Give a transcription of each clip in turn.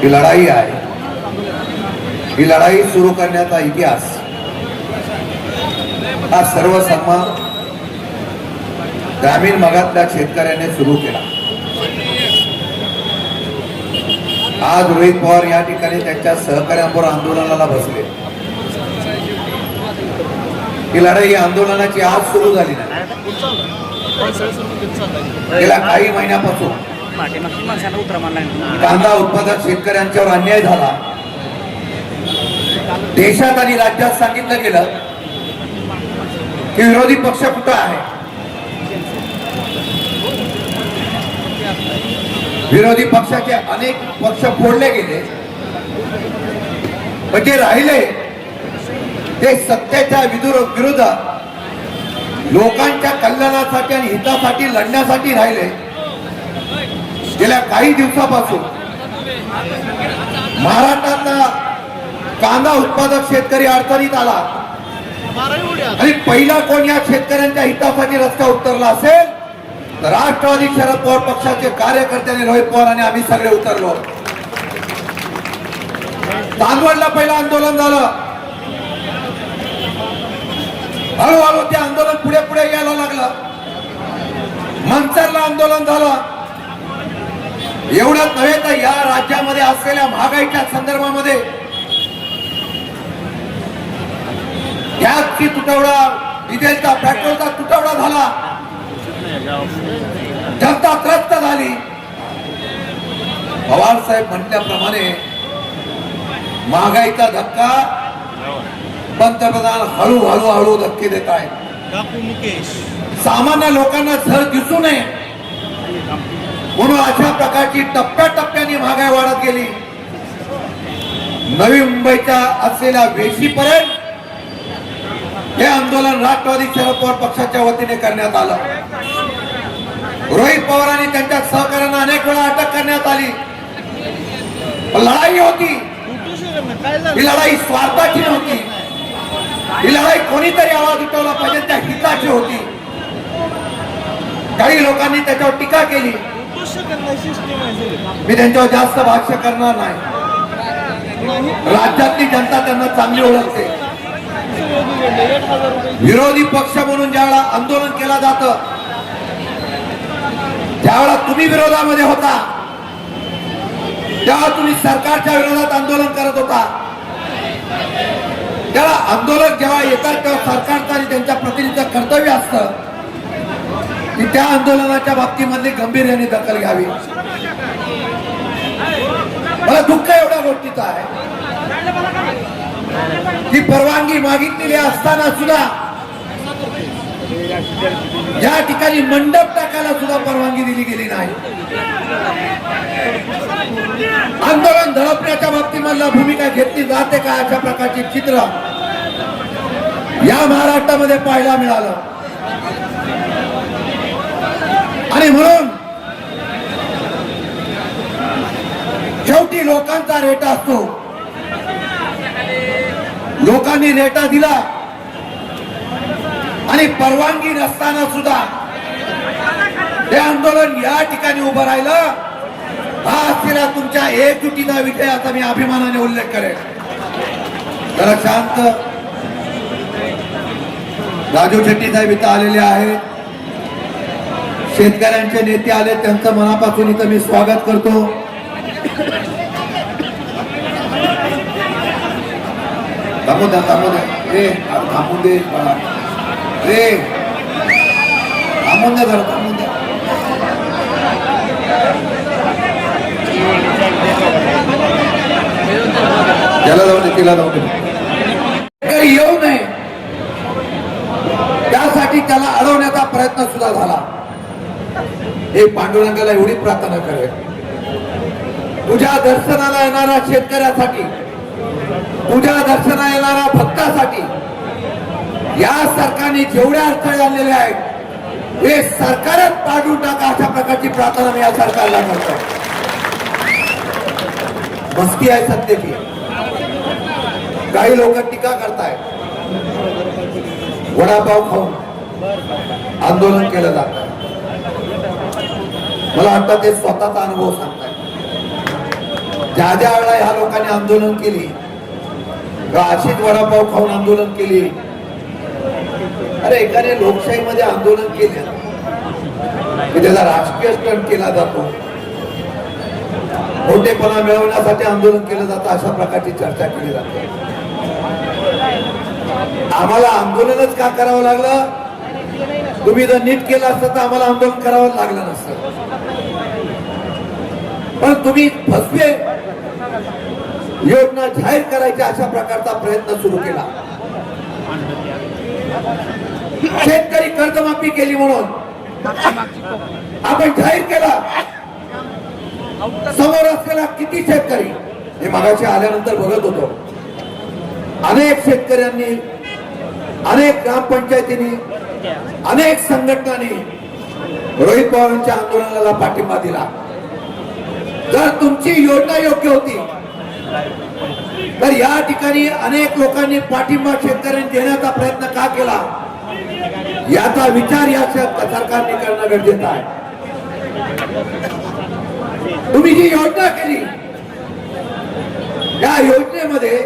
ही लढाई आहे. ही लढाई सुरू करण्याचा इतिहास हा सर्वसम्मा ग्रामीण भागातल्या शेतकऱ्यांनी सुरू केला. आज रोहित पवार या ठिकाणी त्यांच्या सहकार्यांबरोबर आंदोलनाला बसले. ही लढाई आंदोलनाची आज सुरू झाली नाही. गेल्या काही महिन्यापासून कांदा उत्पादक शेतकऱ्यांच्यावर अन्याय झाला. देशात आणि राज्यात सांगितलं गेलं की विरोधी पक्ष कुठं आहे. विरोधी पक्षाचे अनेक पक्ष फोडले गेले, पण जे राहिले ते सत्तेच्या विरोधात लोकांच्या कल्याणासाठी आणि हितासाठी लढण्यासाठी राहिले. गेल्या काही दिवसापासून महाराष्ट्रातला कांदा उत्पादक शेतकरी अडचणीत आला आणि पहिला कोण या शेतकऱ्यांच्या हितासाठी रस्त्यावर उतरला असेल तर राष्ट्रवादी शरद पवार पक्षाचे कार्यकर्त्यांनी, रोहित पवार आणि आम्ही सगळे उतरलो. चांदवडला पहिलं आंदोलन झालं. हळूहळू ते आंदोलन पुढे पुढे यायला लागलं. मंचरला आंदोलन झालं. एवढंच नव्हे तर या राज्यामध्ये असलेल्या महागाईच्या संदर्भामध्ये गॅसची तुटवडा, डिझेलचा, पेट्रोलचा तुटवडा झाला. जनता त्रस्त झाली. पवार साहेब म्हटल्याप्रमाणे महागाईचा धक्का पंतप्रधान हळूहळू धक्के देत आहेत. सामान्य लोकांना झळ दिसू नये म्हणून अशा प्रकारची टप्प्याटप्प्याने महागाई वाढत गेली. नवी मुंबईच्या असलेल्या वेशीपर्यंत हे आंदोलन राष्ट्रवादी शरद पवार पक्षाच्या वतीने करण्यात आलं. रोहित पवार आणि त्यांच्या सहकार्यांना अनेक वेळा अटक करण्यात आली. लढाई होती. ही लढाई स्वार्थाची नव्हती. ही लढाई कोणीतरी आवाज उठवला पाहिजे त्या हिताची होती. काही लोकांनी त्याच्यावर टीका केली. मी त्यांच्यावर जास्त भाष्य करणार नाही. राज्यातली जनता त्यांना चांगली ओळखते. विरोधी पक्ष म्हणून ज्यावेळेला आंदोलन केलं जातं त्यावेळेला तुम्ही विरोधामध्ये होता. तेव्हा तुम्ही सरकारच्या विरोधात आंदोलन करत होता. त्याला आंदोलक जेव्हा येतात तेव्हा सरकारचं आणि त्यांच्या प्रतिनिधीचं कर्तव्य असतं की त्या आंदोलनाच्या बाबतीमध्ये गांभीर्याने दखल घ्यावी. मला दुःख एवढ्या गोष्टीचं आहे की परवानगी मागितलेली असताना सुद्धा या ठिकाणी मंडप टाकायला सुद्धा परवानगी दिली गेली नाही. आंदोलन दडपण्याच्या बाबतीमधला भूमिका घेतली जाते का अशा प्रकारचे चित्र या महाराष्ट्रामध्ये पाहायला मिळालं. आणि म्हणून शेवटी लोकांचा रेटा असतो. लोकांनी रेटा दिला आणि परवानगी नसताना सुद्धा हे आंदोलन या ठिकाणी उभं राहिलं. हा असलेला तुमच्या एकजुटीचा विजयाचा मी अभिमानाने उल्लेख करेन. जरा शांत. राजू शेट्टी साहेब इथं आलेले आहेत. शेतकऱ्यांचे नेते आले, त्यांचं मनापासून इथं मी स्वागत करतो. थांबू द्या. थांबून दे रे. थांबून द्या जरा. थांबून द्या. त्याला जाऊ दे. तिला जाऊ दे. येऊ नये त्यासाठी त्याला अडवण्याचा प्रयत्न सुद्धा झाला. हे पांडुरंगाला एवढी प्रार्थना करेल, तुझ्या दर्शनाला येणाऱ्या शेतकऱ्यासाठी, तुझ्या दर्शनाला येणाऱ्या भक्तासाठी या सरकारने जेवढ्या अडथळे आणलेले आहेत हे सरकारच पाडून टाका अशा प्रकारची प्रार्थना मी या सरकारला करतो. मस्ती आहे सत्तेची. काही लोक टीका करतायत. वडापाव खाऊन आंदोलन केलं जात. मला वाटतं ते स्वतःचा अनुभव सांगताय. ज्या ज्या वेळा ह्या लोकांनी आंदोलन केली किंवा अशीच वडापाव खाऊन आंदोलन केली, अरे एकाने लोकशाहीमध्ये आंदोलन केलं की त्याचा राजकीय स्टंट केला जातो, मोठेपणा मिळवण्यासाठी आंदोलन केलं जातं, अशा प्रकारची चर्चा केली जाते. आम्हाला आंदोलनच का करावं लागलं? तुम्ही जर नीट केलं असतं तर आम्हाला आंदोलन करावं लागलं नसतं. पण तुम्ही फसवे योजना जाहीर करायच्या अशा प्रकारचा प्रयत्न सुरू केला. शेतकरी कर्जमाफी केली म्हणून आपण जाहीर केला. समोर असलेला किती शेतकरी, हे मगाशी आल्यानंतर बघत होतो, अनेक शेतकऱ्यांनी, अनेक ग्रामपंचायतींनी, अनेक संघटनांनी रोहित पवारांच्या आंदोलनाला पाठिंबा दिला. जर तुमची योजना योग्य होती तर या ठिकाणी अनेक लोकांनी पाठिंबा शेतकऱ्यांनी देण्याचा प्रयत्न का केला, याचा विचार या सरकारने करणं गरजेचं आहे. तुम्ही जी योजना केली, या योजनेमध्ये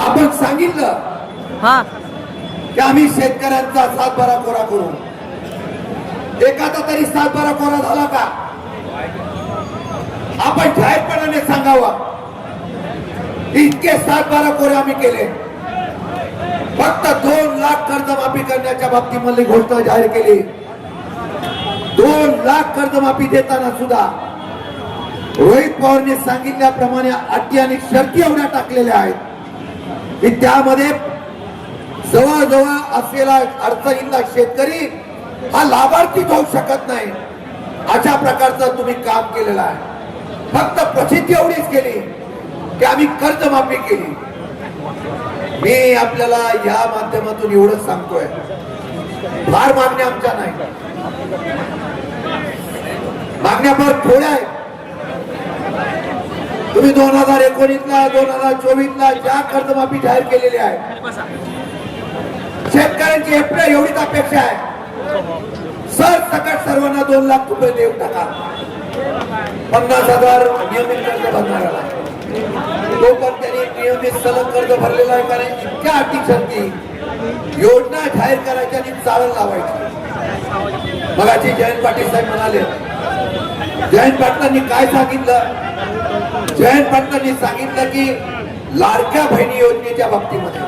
आपण सांगितलं की आम्ही शेतकऱ्यांचा सातबारा कोरा करू. एखादा तरी सातबारा कोरा झाला का? आपण जाहीरपणाने सांगावं, इतके सातबारा कोरे आम्ही केले. फक्त 2 लाख कर्जमाफी करण्याच्या बाबतीमध्ये घोषणा जाहीर केली. 2 लाख कर्जमाफी देताना सुद्धा रोहित पवारने सांगितल्याप्रमाणे अटी आणि शर्ती एवढ्या टाकलेल्या आहेत की त्यामध्ये जवळजवळ असलेला अडचणीतला शेतकरी हा लाभार्थी होऊ शकत नाही. अशा प्रकारचं तुम्ही काम केलेलं आहे. फक्त प्रसिद्धी एवढीच केली की आम्ही कर्जमाफी केली. मी आपल्याला या माध्यमातून एवढंच सांगतोय, फार मागण्या आमच्या नाही, मागण्या फार थोड्या आहेत. तुम्ही 2019ला 2024ला ज्या कर्जमाफी जाहीर केलेली आहे, शेतकऱ्यांची एवढीच अपेक्षा आहे, सरसकट सर्वांना 2 लाख रुपये देऊन टाका. 50,000 नियमित कर्ज भरणाऱ्याला, तो पण त्यांनी नियमित सलग कर्ज भरलेला आहे. कारण इतक्या अटी शर्ती योजना जाहीर करायची आणि चालण लावायची. मगाशी जयंत पाटील साहेब म्हणाले, जयंत पाटलांनी काय सांगितलं? जयंत पाटलांनी सांगितलं की लाडक्या बहिणी योजनेच्या बाबतीमध्ये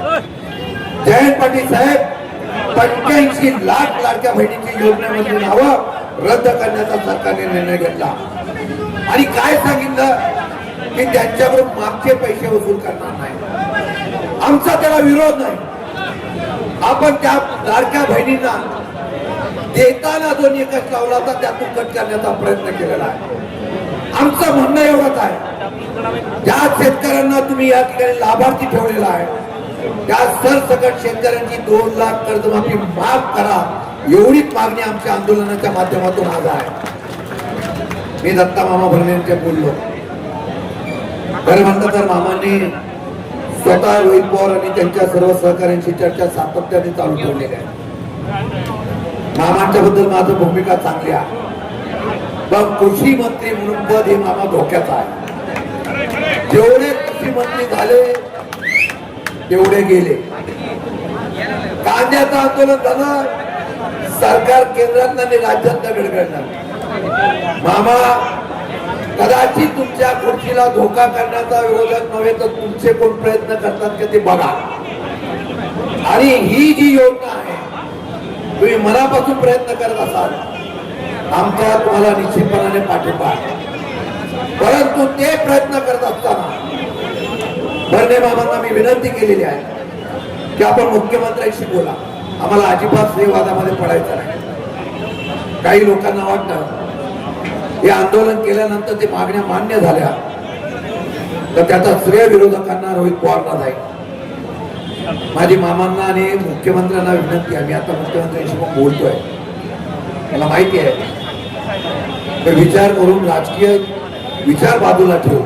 जयंत पाटील साहेब 85 लाख लाडक्या बहिणीची योजनेमधली नावं रद्द करण्याचा सरकारने निर्णय घेतला. आणि काय सांगितलं की त्यांच्याकडून मागचे पैसे वसूल करणार नाही. आमचा त्याला विरोध नाही. आपण त्या लाडक्या बहिणींना देताना जो निकष लावला होता त्यातून कट करण्याचा प्रयत्न केलेला आहे. आमचं म्हणणं एवढंच आहे, ज्या शेतकऱ्यांना तुम्ही या ठिकाणी लाभार्थी ठेवलेला आहे त्या सरसकट शेतकऱ्यांची 2 लाख कर्जमाफी माफ करा, एवढीच मागणी आमच्या आंदोलनाच्या माध्यमातून आज आहे. मी दत्ता मामा भरणे यांच्या बोललो. खरं म्हणतं तर मामांनी स्वतः रोहित पवार आणि त्यांच्या सर्व सहकाऱ्यांशी चर्चा सातत्याने चालू ठेवलेली आहे. मामांच्या बद्दल माझं भूमिका चांगली आहे, पण कृषी मंत्री म्हणून पद हे मामा धोक्याचं आहे. जेवढे कृषी मंत्री झाले तेवढे गेले. कांद्याचं आंदोलन झालं, सरकार केंद्रात आणि राज्यात गडगडणार. मामा कदाचित तुमच्या खुर्चीला धोका करण्याचा विरोधक नव्हे तर तुमचे कोण प्रयत्न करतात का ते बघा. आणि ही जी योजना आहे तुम्ही मनापासून प्रयत्न करत असाल, आमचा तुम्हाला निश्चितपणाने पाठिंबा आहे. परंतु ते प्रयत्न करत असताना भरणे मामांना मी विनंती केलेली आहे की आपण मुख्यमंत्र्यांशी बोला. आम्हाला अजिबात वादामध्ये पडायचं नाही. काही लोकांना वाटतं हे आंदोलन केल्यानंतर ते मागण्या मान्य झाल्या तर त्याचा श्रेय विरोधकांना रोहित पवारला जाईल. माझी मामांना आणि मुख्यमंत्र्यांना विनंती आहे, मी आता मुख्यमंत्र्यांशी पण बोलतोय, मला माहिती आहे तर विचार करून राजकीय विचार बाजूला ठेवून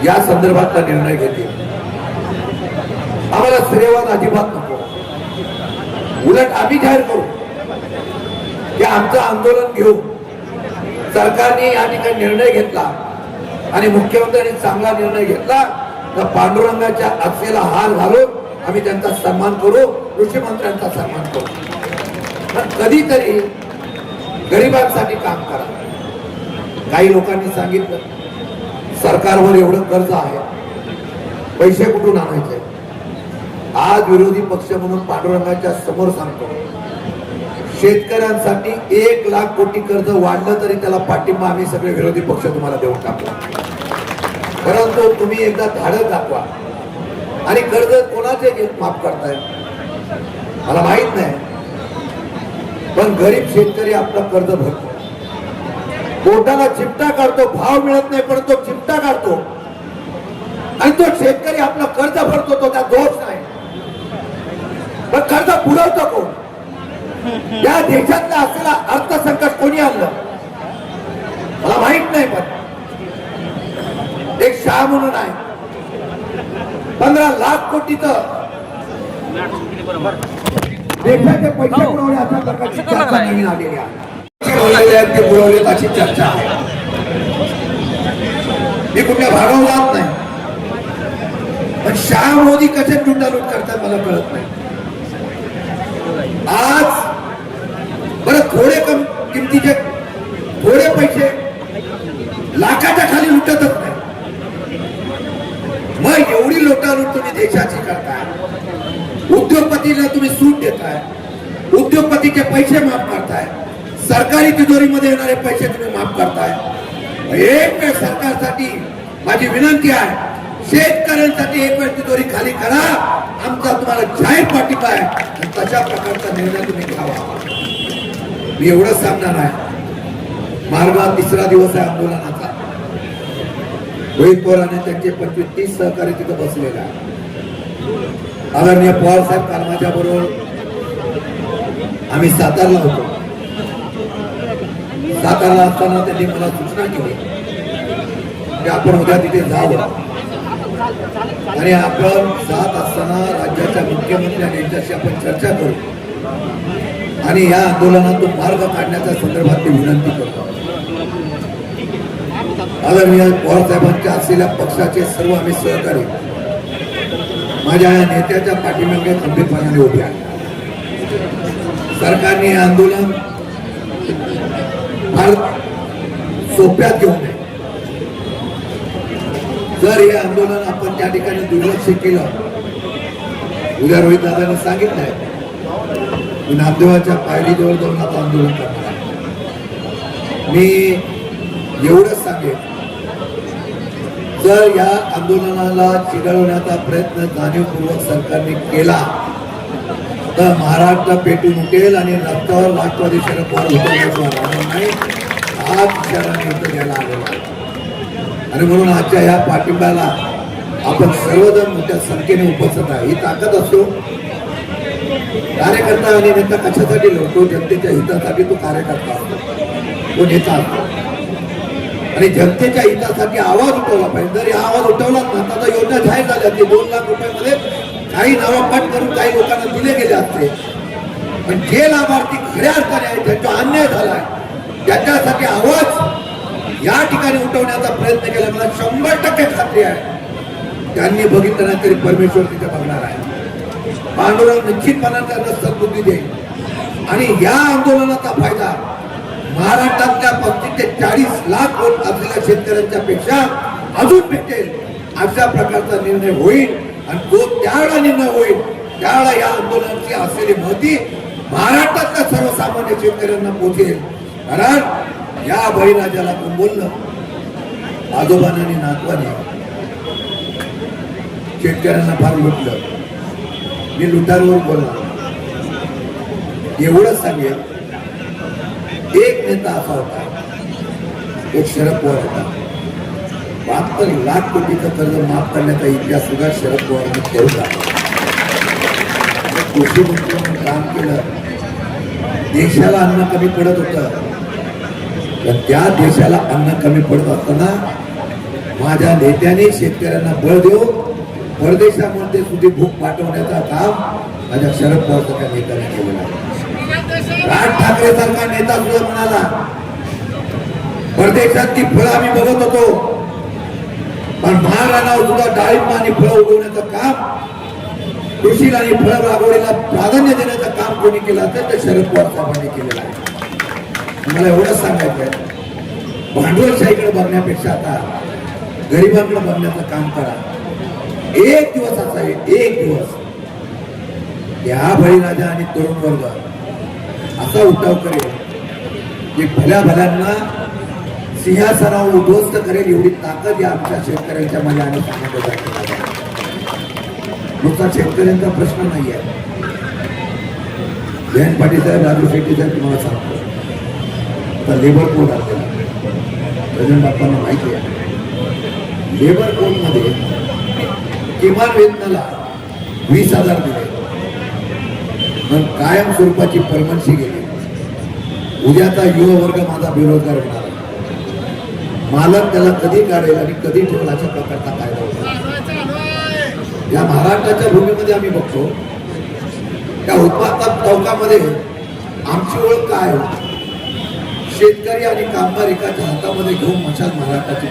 या संदर्भातला निर्णय घेते. आम्हाला श्रेयवाद अजिबात नको. उलट आम्ही जाहीर करू की आमचं आंदोलन घेऊ सरकारने या ठिकाणी निर्णय घेतला आणि मुख्यमंत्र्यांनी चांगला निर्णय घेतला तर पांडुरंगाच्या अक्षेला हार घालून आम्ही त्यांचा सन्मान करू, कृषी मंत्र्यांचा सन्मान करू. पण कधीतरी गरिबांसाठी काम करा. काही लोकांनी सांगितलं सरकारवर एवढं कर्ज आहे, पैसे कुठून आणायचे. आज विरोधी पक्ष म्हणून पांडुरंगाच्या समोर सांगतो, शेतकऱ्यांसाठी 1,00,000 कोटी कर्ज वाढलं तरी त्याला पाठिंबा आम्ही सगळे विरोधी पक्ष तुम्हाला देऊन टाकू. परंतु तुम्ही एकदा धाडस दाखवा आणि कर्ज कोणाचे माफ करताय मला माहित नाही, पण गरीब शेतकरी आपलं कर्ज भरतो, पोटाला चिमटा काढतो, भाव मिळत नाही पण तो चिमटा काढतो आणि तो शेतकरी आपलं कर्ज भरतो, तो त्या दोष नाही. पण कर्ज पुरवतो कोण? या देशातला असलेला अर्थसंकट कोणी आणलं मला माहित नाही. पण एक शाह म्हणून आहे 15,00,000 कोटीचं देशाचे पैसे पुरवले अशा प्रकारची चर्चा नवीन आलेली आहे. ते पुरवलेत अशी चर्चा आहे. मी कुठल्या भागावर जात नाही, पण शाह मोदी कसे लुटालूट करतात मला कळत नाही. आज बरं थोडे कम किमतीचे थोडे पैसे लाखाच्या खाली लुटतच नाही. मग एवढी लुटालूट तुम्ही देशाची करताय, उद्योगपतीला तुम्ही सूट देताय, उद्योगपतीचे पैसे माफ करताय, सरकारी तिजोरीमध्ये येणारे पैसे तुम्ही माफ करताय. एक वेळ सरकारसाठी माझी विनंती आहे, शेतकऱ्यांसाठी एक वेळ तिजोरी खाली करा. आमचा तुम्हाला जाहीर पाठिंबा आहे आणि तशा प्रकारचा निर्णय तुम्ही घ्यावा. मी एवढंच सांगणार आहे. मार्गात 3रा दिवस आहे आंदोलनाचा. रोहित पवार आणि त्यांचे 25-30 सहकारी तिथं बसलेले आहे. आदरणीय पवार साहेब काल माझ्या बरोबर आम्ही सातारला होतो. सातारला असताना त्यांनी मला सूचना केली की आपण उद्या तिथे जावं आणि आपण जात असताना राज्याच्या मुख्यमंत्री आणि यांच्याशी आपण चर्चा करू आणि या आंदोलनातून मार्ग काढण्याच्या संदर्भात मी विनंती करतो. आदरणीय पवार साहेबांच्या असलेल्या पक्षाचे सर्व आम्ही सहकारी माझ्या या नेत्याच्या पाठीमागे खंबीरपणाने उभे आहे. सरकारने हे आंदोलन फार सोप्यात घेऊ नये. जर हे आंदोलन आपण त्या ठिकाणी दुर्लक्ष केलं, उद्या रोहित दादांनी सांगितलंय की नामदेवाच्या पायरीजवळ जाऊन आता आंदोलन करणार आहे. मी एवढंच सांगेन, जर या आंदोलनाला चिघळवण्याचा प्रयत्न जाणीवपूर्वक सरकारने केला तर महाराष्ट्र पेटून उठेल आणि रस्त्यावर राष्ट्रवादी शरद पवार उतरण्याचा राहणार नाही. हा विचाराने इथं घ्यायला आलेला आहे आणि म्हणून आजच्या ह्या पाठिंब्याला आपण सर्वजण मोठ्या संख्येने उपस्थित आहे. ही ताकद असतो. कार्यकर्ता आणि नेता कशासाठी लढतो? जनतेच्या हितासाठी तो कार्यकर्ता असतो, तो नेता असतो आणि जनतेच्या हितासाठी आवाज उठवला पाहिजे. जर हा आवाज उठवला ना, आता योजना जाहीर झाल्या की 2 लाख रुपयामध्ये काही नावापाठ करून काही लोकांना दिले गेले असते, पण जे लाभार्थी खऱ्या अर्थाने आहेत, ज्यांचा अन्याय झालाय, त्याच्यासाठी आवाज या ठिकाणी उठवण्याचा प्रयत्न केला. मला 100% खात्री आहे त्यांनी बघितलं नाही तरी परमेश्वर तिथे बघणार आहे. पांडुरंग निश्चितपणाने त्यांना सद्बुद्धी देईल आणि या आंदोलनाचा फायदा महाराष्ट्रातल्या 35 ते 40 लाख वोट असलेल्या शेतकऱ्यांच्या पेक्षा अजून भेटेल. अशा प्रकारचा निर्णय होईल आणि तो त्यावेळा निर्णय होईल त्यावेळा या आंदोलनाची असलेली महती महाराष्ट्रातल्या सर्वसामान्य शेतकऱ्यांना पोहोचेल. कारण या बळीराजाला कोण बोललं? आजोबांनी आणि नातवाने शेतकऱ्यांना फार लुटलं. मी लुटारवर बोलणार. एवढंच सांगेल, एक नेता असा होता, एक शरद पवार होता. 72 लाख कोटीचं कर्ज माफ करण्याचा इतिहास सुद्धा शरद पवारांनी ठेवला. कृषी मंत्री म्हणून काम केलं. देशाला अन्न कमी पडत होतं, तर त्या देशाला अन्न कमी पडत असताना माझ्या नेत्याने शेतकऱ्यांना बळ देऊ परदेशामध्ये सुद्धा भूक पाठवण्याचा काम माझ्या शरद पवारच्या नेत्याने केलेला आहे. राज ठाकरे सारखा नेता सुद्धा म्हणाला, परदेशातली फळं आम्ही बघत होतो, महाराणावर सुद्धा डाळिंब आणि फळं उगवण्याचं काम, कृषीला आणि फळ लागवडीला प्राधान्य देण्याचं काम कोणी केलं असेल तर शरद पवार साहेबांनी केलेलं आहे. मला एवढंच सांगायचं आहे, भांडवलशाहीकडे बघण्यापेक्षा आता गरिबांकडे बघण्याचं काम करा. एक दिवस असा आहे, एक दिवस या बळीराजा आणि तरुण वर्ग असा उठाव करेल की भल्या भल्यांना सिंहासनावर उद्ध्वस्त करेल एवढी ताकद या आमच्या शेतकऱ्यांच्या मध्ये आणि समाजात. नुसता शेतकऱ्यांचा प्रश्न नाही आहे. जयंत पाटील साहेब, राजू शेट्टी साहेब, तुम्हाला सांगतो आता लेबर कोड आपल्याला प्रेझिडेंट बाप्पांना माहिती आहे. लेबर कोड मध्ये किमान वेतनाला 20,000 दिले, पण कायम स्वरूपाची परमनशी गेली. उद्याचा युवा वर्ग माझा बेरोजगार होणार आहे. मालक त्याला कधी काढेल आणि कधी ठेवल अशा प्रकारचा कायदा होता. या महाराष्ट्राच्या भूमीमध्ये आम्ही बघतो त्या उत्पादक चौकामध्ये आमची ओळख काय, शेतकरी आणि कामगार एकाच्या हातामध्ये घेऊन मशाल महाराष्ट्राची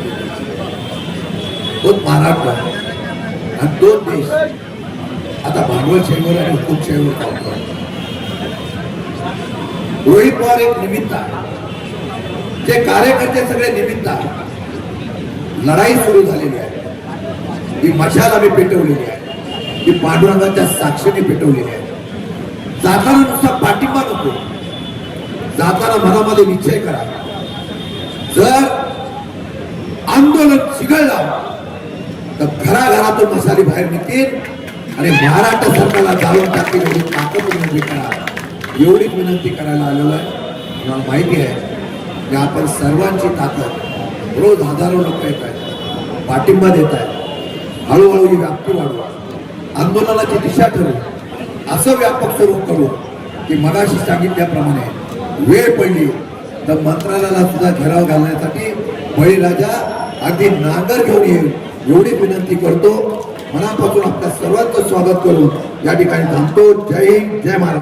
तोच महाराष्ट्र आणि तोच देश आता भांडवलशाहीवर आणि हुकुमशाहीवर चालतो. रोहित पवार एक निमित्त आहे, जे कार्यकर्ते सगळे निमित्त आहे. लढाई सुरू झालेली आहे, ही मशाल आम्ही पेटवलेली आहे, ही पांडुरंगाच्या साक्षीने पेटवलेली आहे. जाताना नुसता पाठिंबा नको, जाताना मनामध्ये निश्चय करा, जर आंदोलन चिघळलं तर घराघरातून मशाली बाहेर निघतील आणि महाराष्ट्र सरकारला जाळून टाकतील एवढी ताकद विनंती करा. एवढीच विनंती करायला आलेलो आहे. मला माहिती आहे की आपण सर्वांची ताकद, रोज हजारो लोक येत आहेत, पाठिंबा देत आहेत. हळूहळू ही व्याप्ती वाढवा, आंदोलनाची दिशा ठरवू, असं व्यापक स्वरूप करू की मगाशी सांगितल्याप्रमाणे वेळ पडली तर मंत्रालयाला सुद्धा घेराव घालण्यासाठी बळीराजा अगदी नांगर घेऊन येईल एवढी विनंती करतो. मनापासून आपल्या सर्वांचं स्वागत करून या ठिकाणी थांबतो. जय हिंद, जय महाराष्ट्र.